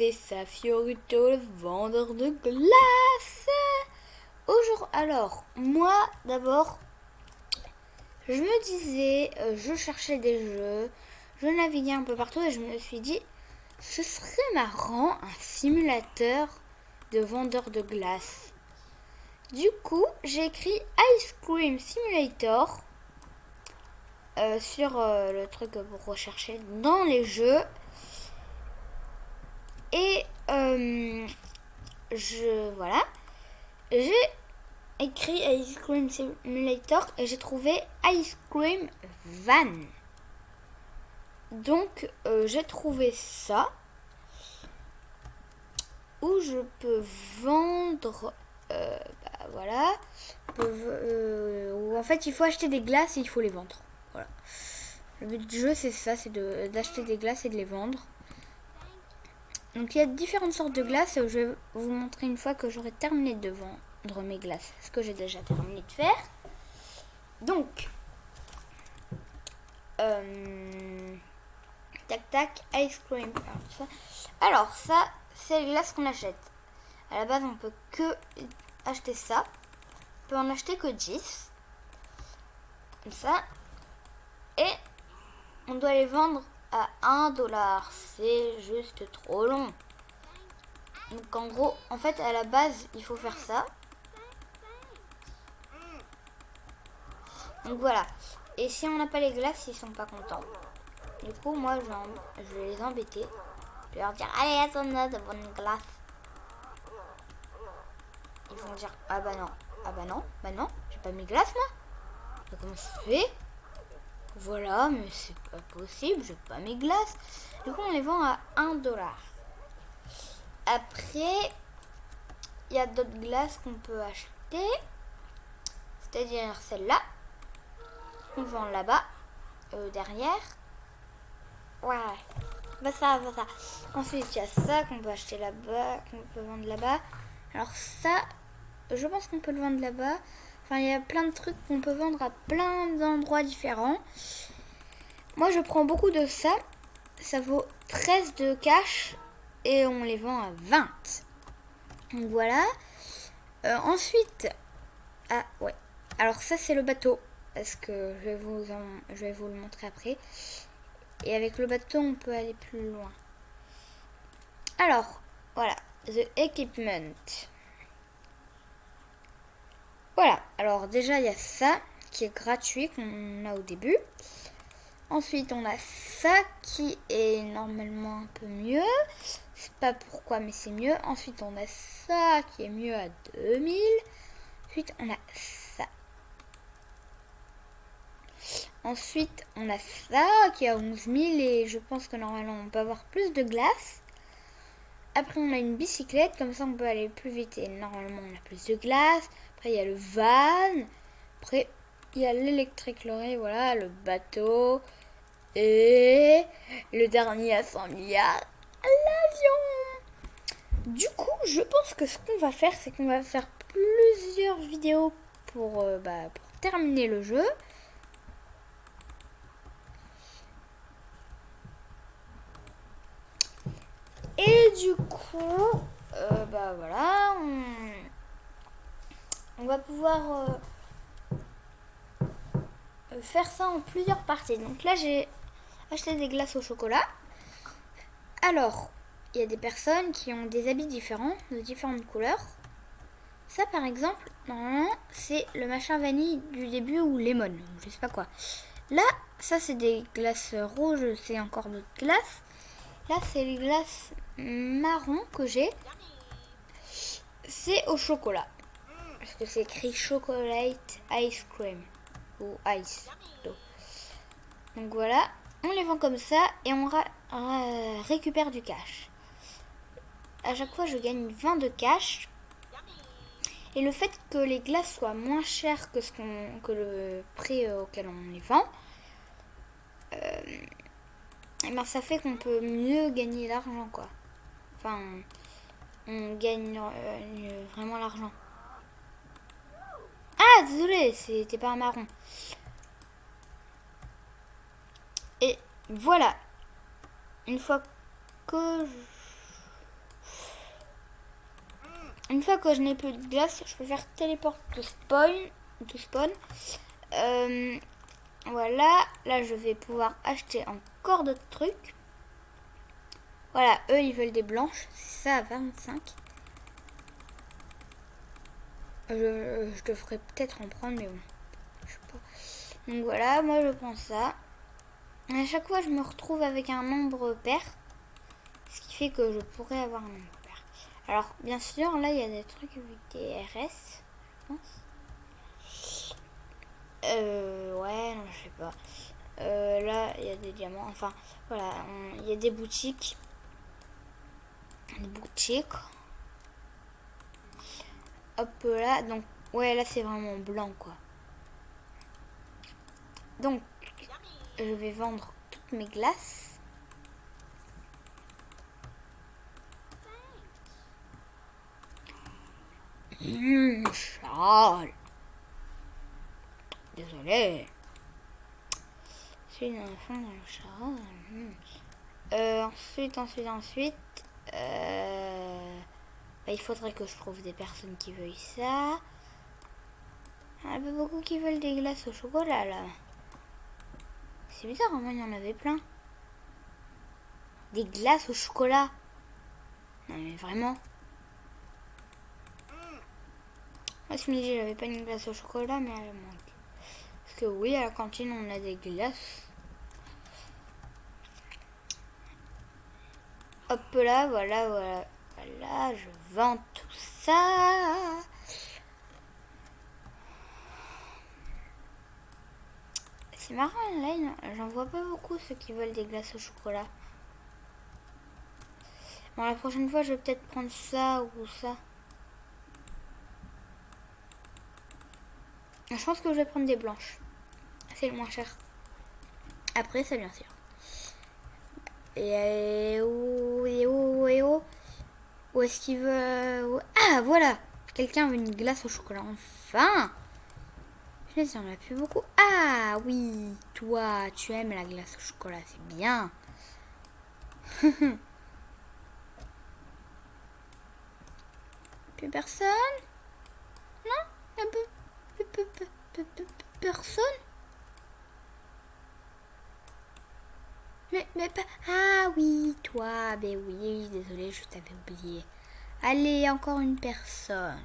c'est Safiorito, le vendeur de glace. Alors, moi, d'abord, je me disais, je cherchais des jeux, je naviguais un peu partout et je me suis dit, ce serait marrant un simulateur de vendeur de glace. Du coup, j'ai écrit Ice Cream Simulator sur le truc pour rechercher dans les jeux. Et voilà, j'ai écrit Ice Cream Simulator et j'ai trouvé Ice Cream Van. Donc j'ai trouvé ça où je peux vendre, voilà, où en fait il faut acheter des glaces et il faut les vendre. Voilà. Le but du jeu c'est ça, c'est d'acheter des glaces et de les vendre. Donc il y a différentes sortes de glaces et je vais vous montrer une fois que j'aurai terminé de vendre mes glaces. Ce que j'ai déjà terminé de faire. Donc, tac tac, ice cream. Alors ça, c'est les glaces qu'on achète. À la base, on peut que acheter ça. On peut en acheter que 10. Comme ça. Et on doit les vendre à 1$. C'est juste trop long. Donc en gros, en fait, à la base, il faut faire ça. Donc voilà. Et si on n'a pas les glaces, ils sont pas contents. Du coup, moi, je vais les embêter. Je vais leur dire, allez, attends-moi de prendre une glace. Ils vont dire, ah bah non, j'ai pas mes glaces, moi. Mais comment ça se fait? Voilà, mais c'est pas possible, j'ai pas mes glaces. Du coup, on les vend à 1$. Après, il y a d'autres glaces qu'on peut acheter. C'est-à-dire celle-là. On vend là-bas, derrière. Ouais, bah ça. Ensuite, il y a ça qu'on peut acheter là-bas, qu'on peut vendre là-bas. Alors ça, je pense qu'on peut le vendre là-bas. Enfin, il y a plein de trucs qu'on peut vendre à plein d'endroits différents. Moi, je prends beaucoup de ça. Ça vaut 13 de cash et on les vend à 20. Donc voilà. Ensuite, ah ouais. Alors ça, c'est le bateau. Parce que je vais vous le montrer après. Et avec le bateau, on peut aller plus loin. Alors, voilà. The Equipment. Voilà. Alors déjà, il y a ça qui est gratuit qu'on a au début. Ensuite, on a ça qui est normalement un peu mieux. Je sais pas pourquoi, mais c'est mieux. Ensuite, on a ça qui est mieux à 2000. Ensuite, on a ça. Ensuite, on a ça qui est à 11 000 et je pense que normalement, on peut avoir plus de glace. Après, on a une bicyclette, comme ça, on peut aller plus vite et normalement, on a plus de glace. Après, il y a le van. Après, il y a l'électrique lorry, voilà, le bateau. Et le dernier à 100 milliards, l'avion. Du coup, je pense que ce qu'on va faire, c'est qu'on va faire plusieurs vidéos pour terminer le jeu. Et du coup, voilà, on va pouvoir faire ça en plusieurs parties. Donc là, j'ai acheté des glaces au chocolat. Alors, il y a des personnes qui ont des habits différents, de différentes couleurs. Ça, par exemple, normalement, c'est le machin vanille du début ou lemon, je sais pas quoi. Là, ça, c'est des glaces rouges, c'est encore d'autres glaces. Là, c'est les glaces marron que j'ai. C'est au chocolat. Parce que c'est écrit chocolate ice cream. Ou ice. Donc voilà, on les vend comme ça et on récupère du cash. À chaque fois, je gagne 20 de cash. Et le fait que les glaces soient moins chères que le prix auquel on les vend, ça fait qu'on peut mieux gagner l'argent, quoi. Enfin, on gagne vraiment l'argent. Ah, désolé, c'était pas un marron. Et voilà. Une fois que une fois que je n'ai plus de glace, je peux faire téléport to spawn. Voilà, là je vais pouvoir acheter encore d'autres trucs. Voilà, eux ils veulent des blanches, c'est ça à 25. Je devrais peut-être en prendre, mais bon, je sais pas. Donc voilà, moi je prends ça. À chaque fois je me retrouve avec un nombre pair, ce qui fait que je pourrais avoir un nombre pair. Alors bien sûr, là il y a des trucs avec des RS, je pense. Ouais, non, je sais pas. Là, il y a des diamants. Enfin, voilà, il y a des boutiques. Hop là, donc, ouais, là c'est vraiment blanc, quoi. Donc, je vais vendre toutes mes glaces. Charles. Désolé. Je suis dans le fond dans le Charles. Ensuite. Bah, il faudrait que je trouve des personnes qui veuillent ça. Il y en a pas beaucoup qui veulent des glaces au chocolat, là. C'est bizarre, moi, il y en avait plein. Des glaces au chocolat. Non, mais vraiment. Moi, ce midi, j'avais pas une glace au chocolat, mais elle manque. Parce que oui, à la cantine, on a des glaces. Hop là, voilà, je vends tout ça. C'est marrant, là, j'en vois pas beaucoup ceux qui veulent des glaces au chocolat. Bon, la prochaine fois, je vais peut-être prendre ça ou ça. Je pense que je vais prendre des blanches. C'est le moins cher. Après, ça, bien sûr. Et où est-ce qu'il veut... Ah, voilà. Quelqu'un veut une glace au chocolat. Enfin. Je sais, on a plus beaucoup. Ah, oui. Toi, tu aimes la glace au chocolat. C'est bien. Plus personne? Non? Un peu personne? Mais pas... Ah oui, toi. Ben oui, désolé, je t'avais oublié. Allez, encore une personne.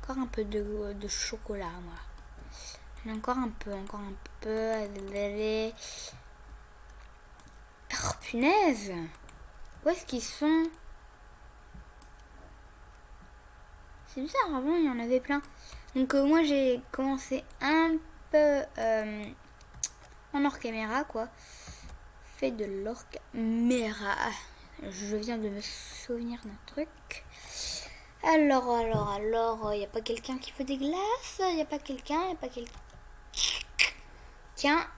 Encore un peu de chocolat, moi. Encore un peu. Allez. Oh, punaise. Où est-ce qu'ils sont? C'est bizarre, avant il y en avait plein. Donc moi j'ai commencé un peu en hors caméra, quoi. Fait de l'hors caméra. Je viens de me souvenir d'un truc. Alors, il n'y a pas quelqu'un qui veut des glaces? Il n'y a pas quelqu'un? Tiens.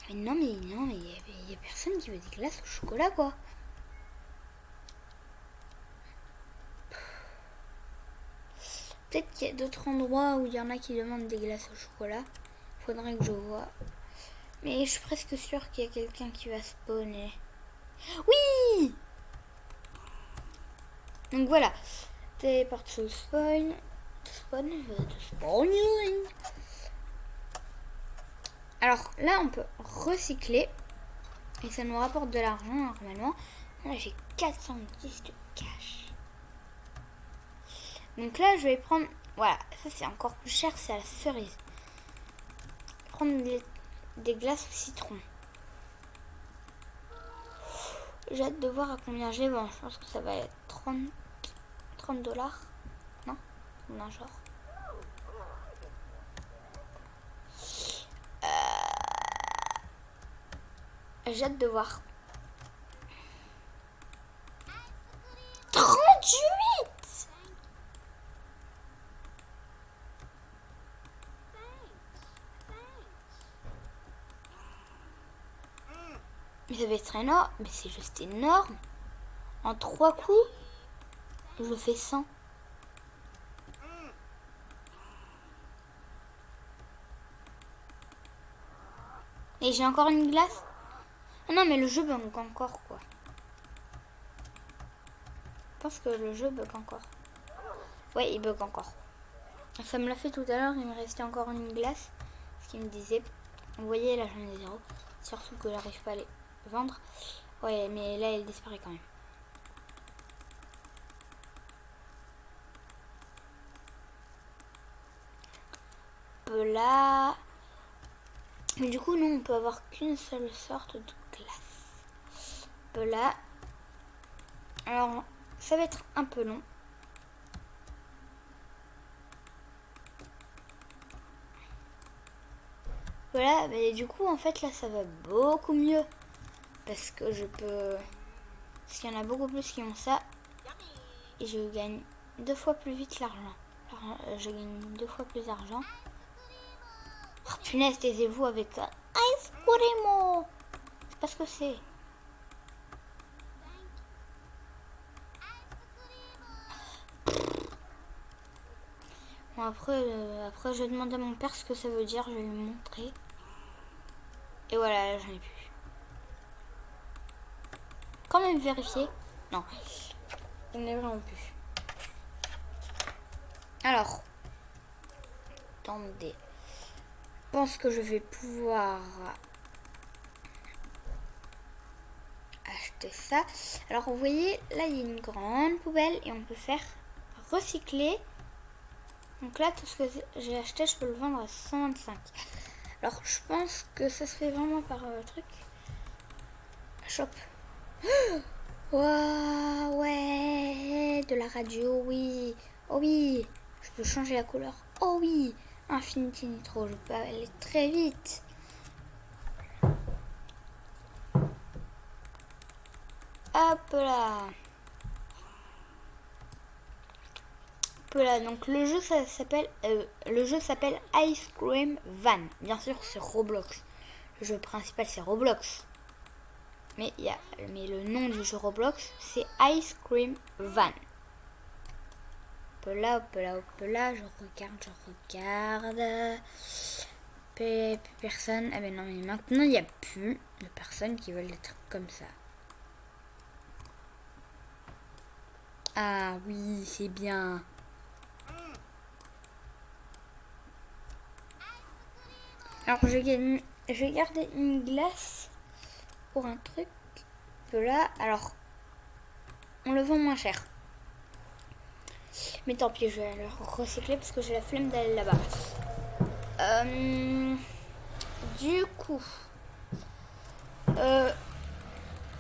Mais non, il y a personne qui veut des glaces au chocolat, quoi. Peut-être qu'il y a d'autres endroits où il y en a qui demandent des glaces au chocolat. Faudrait que je vois. Mais je suis presque sûre qu'il y a quelqu'un qui va spawner. Oui! Donc voilà. Téléporte sous spawn. Alors là, on peut recycler. Et ça nous rapporte de l'argent normalement. Là, j'ai 410 de cash. Donc là, je vais prendre... Voilà, ça c'est encore plus cher, c'est à la cerise. Prendre des glaces au citron. J'ai hâte de voir à combien je les vends. Je pense que ça va être 30 dollars. Non, non, genre. J'ai hâte de voir. 38! Mais ça va être énorme. Mais c'est juste énorme. En 3 coups, je fais 100. Et j'ai encore une glace. Ah non, mais le jeu bug encore, quoi. Je pense que le jeu bug encore. Ouais, il bug encore. Ça me l'a fait tout à l'heure, il me restait encore une glace. Ce qu'il me disait. Vous voyez, là j'en ai 0. Surtout que j'arrive pas à les vendre. Ouais, mais là elle disparaît quand même. Là. Mais du coup, non, on peut avoir qu'une seule sorte de glace. Là. Alors, ça va être un peu long. Voilà, mais du coup, en fait, là, ça va beaucoup mieux. Parce que je peux... Parce qu'il y en a beaucoup plus qui ont ça. Et je gagne 2 fois plus vite l'argent. Je gagne 2 fois plus d'argent. Oh, punaise, taisez-vous avec un ice cream. C'est pas ce que c'est. Bon, après, je vais demander à mon père ce que ça veut dire. Je vais lui montrer. Et voilà, là, j'en ai plus. Quand même vérifier. Non, il n'y en a vraiment plus. Alors, attendez. Je pense que je vais pouvoir acheter ça. Alors, vous voyez, là, il y a une grande poubelle et on peut faire recycler. Donc là, tout ce que j'ai acheté, je peux le vendre à 125. Alors, je pense que ça se fait vraiment par truc. Shop. Waouh, ouais, de la radio, oui. Oh oui, je peux changer la couleur. Oh oui, Infinity Nitro, je peux aller très vite. Hop là. Hop là, donc le jeu s'appelle Ice Cream Van. Bien sûr, c'est Roblox. Le jeu principal, c'est Roblox. Mais le nom du jeu Roblox, c'est Ice Cream Van. Hop là, je regarde. Plus personne. Ah ben non, mais maintenant, il n'y a plus de personnes qui veulent des trucs comme ça. Ah oui, c'est bien. Alors, je vais garder une glace pour un truc. Là, alors, on le vend moins cher. Mais tant pis, je vais le recycler parce que j'ai la flemme d'aller là-bas. Du coup,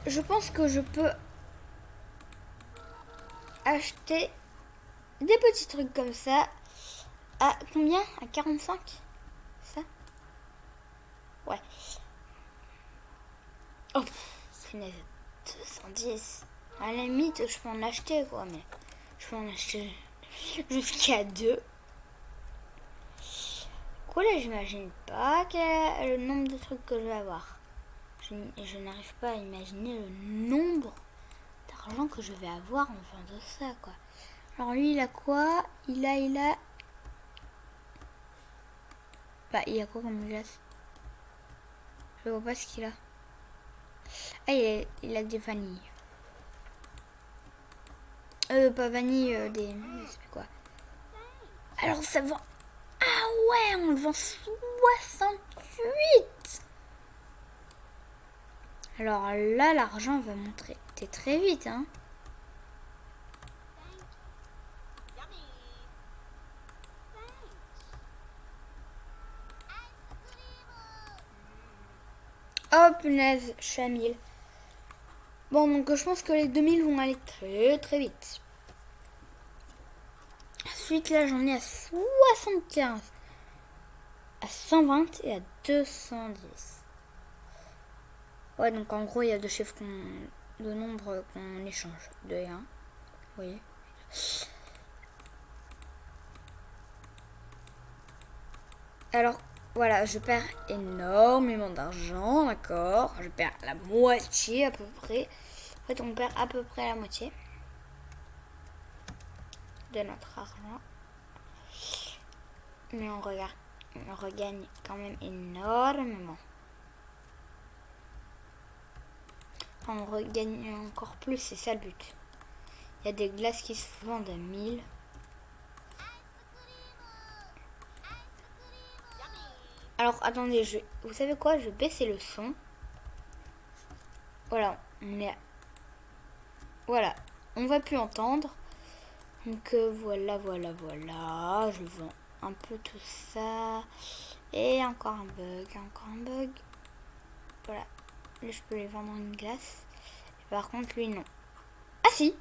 je pense que je peux acheter des petits trucs comme ça. À combien? À 45? Ça? Ouais. Oh, c'est 210. À la limite, je peux en acheter quoi, mais je peux en acheter jusqu'à 2. Quoi là, j'imagine pas le nombre de trucs que je vais avoir. Je n'arrive pas à imaginer le nombre d'argent que je vais avoir en faisant ça quoi. Alors lui il a quoi? Il a... Bah il a quoi comme glace? Je vois pas ce qu'il a. Ah il a des vanilles. Pas vanille, des... Je sais plus quoi. Alors ça vend... Ah ouais, on le vend 68. Alors là, l'argent va monter très vite, hein. Oh punaise, je suis à 1000. Bon, donc je pense que les 2000 vont aller très vite. Ensuite, là, j'en ai à 75, à 120 et à 210. Ouais, donc en gros, il y a deux chiffres de nombres qu'on échange. 2 et 1. Vous voyez? Alors, voilà, je perds énormément d'argent, d'accord? Je perds la moitié à peu près. En fait, on perd à peu près la moitié de notre argent. Mais on regagne quand même énormément. On regagne encore plus, c'est ça le but. Il y a des glaces qui se vendent à 1000. Alors, attendez, vous savez quoi? Je vais baisser le son. Voilà, voilà, on va plus entendre. Donc voilà. Je vends un peu tout ça. Et encore un bug. Voilà, là je peux les vendre une glace. Et par contre, lui, non. Ah si!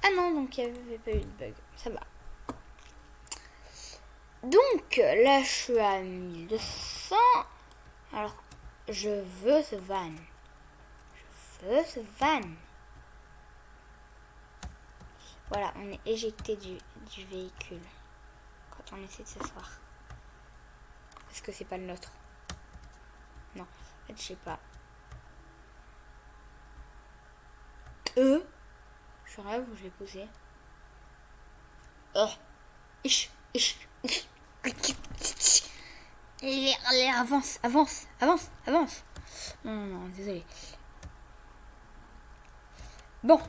Ah non, donc il n'y avait pas eu de bug. Ça va. Donc là, je suis à 1200. Alors, je veux ce van. Voilà, on est éjecté du véhicule quand on essaie de s'asseoir. Parce que c'est pas le nôtre. Non, en fait, je sais pas. Je rêve où je l'ai posé. Allez, avance. Non, désolé. Bon.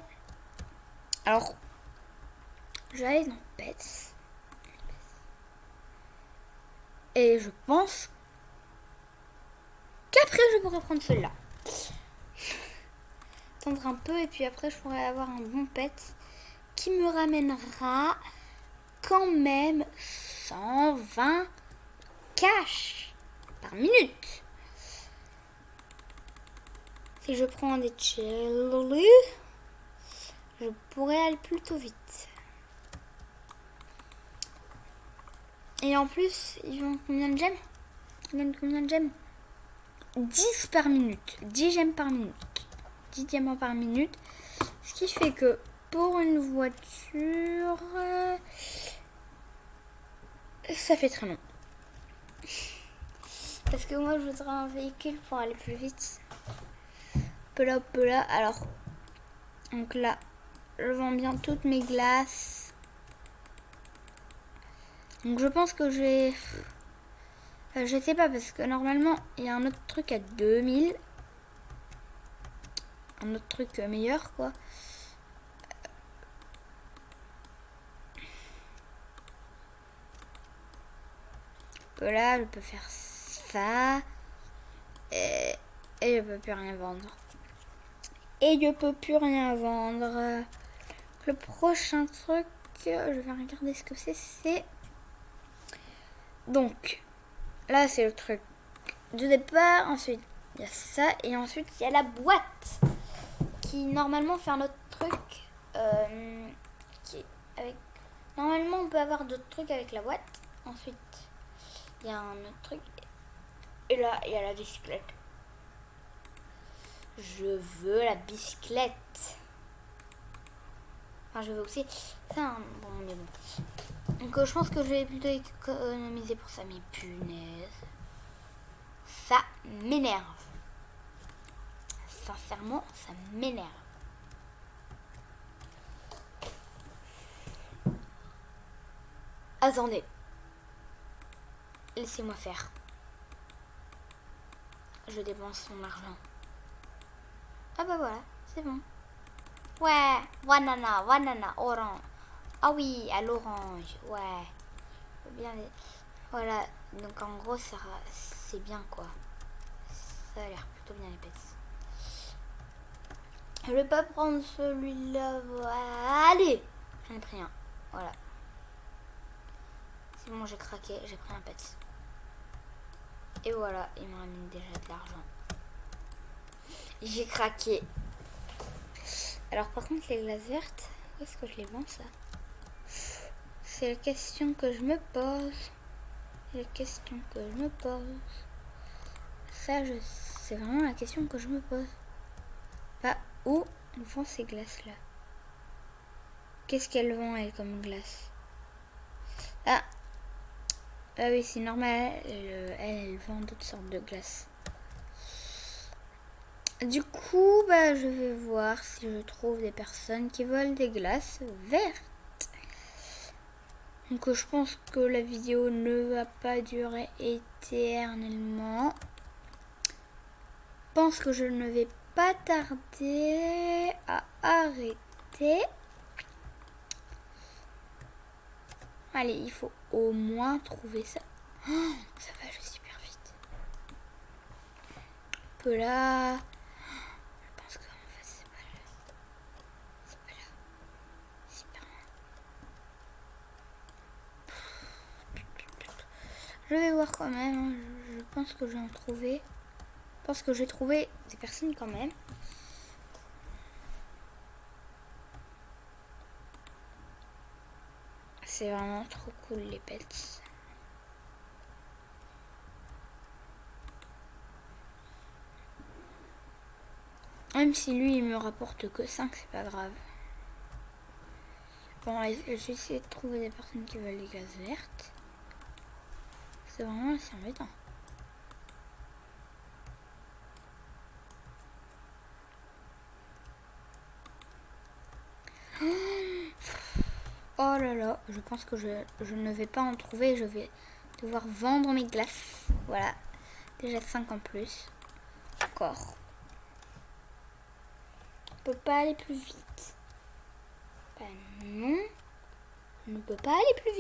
Alors, je vais aller dans Pets. Et je pense qu'après, je pourrais prendre celui-là. Attendre un peu et puis après, je pourrais avoir un bon pet qui me ramènera quand même 120 cash par minute. Si je prends des jelly, je pourrais aller plutôt vite. Et en plus, ils ont combien de gemmes? 10 par minute. 10 gemmes par minute. 10 diamants par minute. Ce qui fait que pour une voiture, ça fait très long. Parce que moi, je voudrais un véhicule pour aller plus vite. Là. Alors, donc là, je vends bien toutes mes glaces. Donc je pense que je sais pas, parce que normalement, il y a un autre truc à 2000. Un autre truc meilleur, quoi. Là, je peux faire ça. Et je peux plus rien vendre. Le prochain truc, je vais regarder ce que c'est. Donc, là, c'est le truc du départ. Ensuite, il y a ça. Et ensuite, il y a la boîte. Qui, normalement, fait un autre truc. Normalement, on peut avoir d'autres trucs avec la boîte. Ensuite, il y a un autre truc. Et là, il y a la bicyclette. Je veux la bicyclette. Enfin, je veux aussi. Bon, mais bon. Donc, je pense que je vais plutôt économiser pour ça. Mais punaise. Ça m'énerve. Sincèrement, ça m'énerve. Attendez. Laissez-moi faire. Je dépense mon argent. Ah bah voilà, c'est bon. Ouais, banana, orange. Ah oui, à l'orange, ouais. Bien, voilà, donc en gros, c'est bien quoi. Ça a l'air plutôt bien les pets. Je vais pas prendre celui-là. Allez, j'en ai pris un. Voilà. C'est bon, j'ai craqué, j'ai pris un pet. Et voilà, il me ramène déjà de l'argent. J'ai craqué. Alors par contre, les glaces vertes, où est-ce que je les vends ça? C'est la question que je me pose. Ça, c'est vraiment la question que je me pose. Bah, où on vend ces glaces-là? Qu'est-ce qu'elles vendent, elles, comme glace? Ah oui, c'est normal. Elles vendent d'autres sortes de glaces. Du coup, bah, je vais voir si je trouve des personnes qui veulent des glaces vertes. Donc je pense que la vidéo ne va pas durer éternellement. Je pense que je ne vais pas tarder à arrêter. Allez, il faut au moins trouver ça. Oh, ça va, je suis super vite. Un peu là. Je pense qu'en fait, c'est pas là. C'est pas là. C'est pas là. Je vais voir quand même. Je pense que je vais en trouver. Je pense que j'ai trouvé des personnes quand même. C'est vraiment trop cool les pets. Même si lui il me rapporte que 5, c'est pas grave. Bon, je vais essayer de trouver des personnes qui veulent les glaces vertes. C'est vraiment assez embêtant. Oh là là, je pense que je ne vais pas en trouver. Je vais devoir vendre mes glaces. Voilà, déjà 5 en plus. Encore. On peut pas aller plus vite. Ben non, on ne peut pas aller plus vite.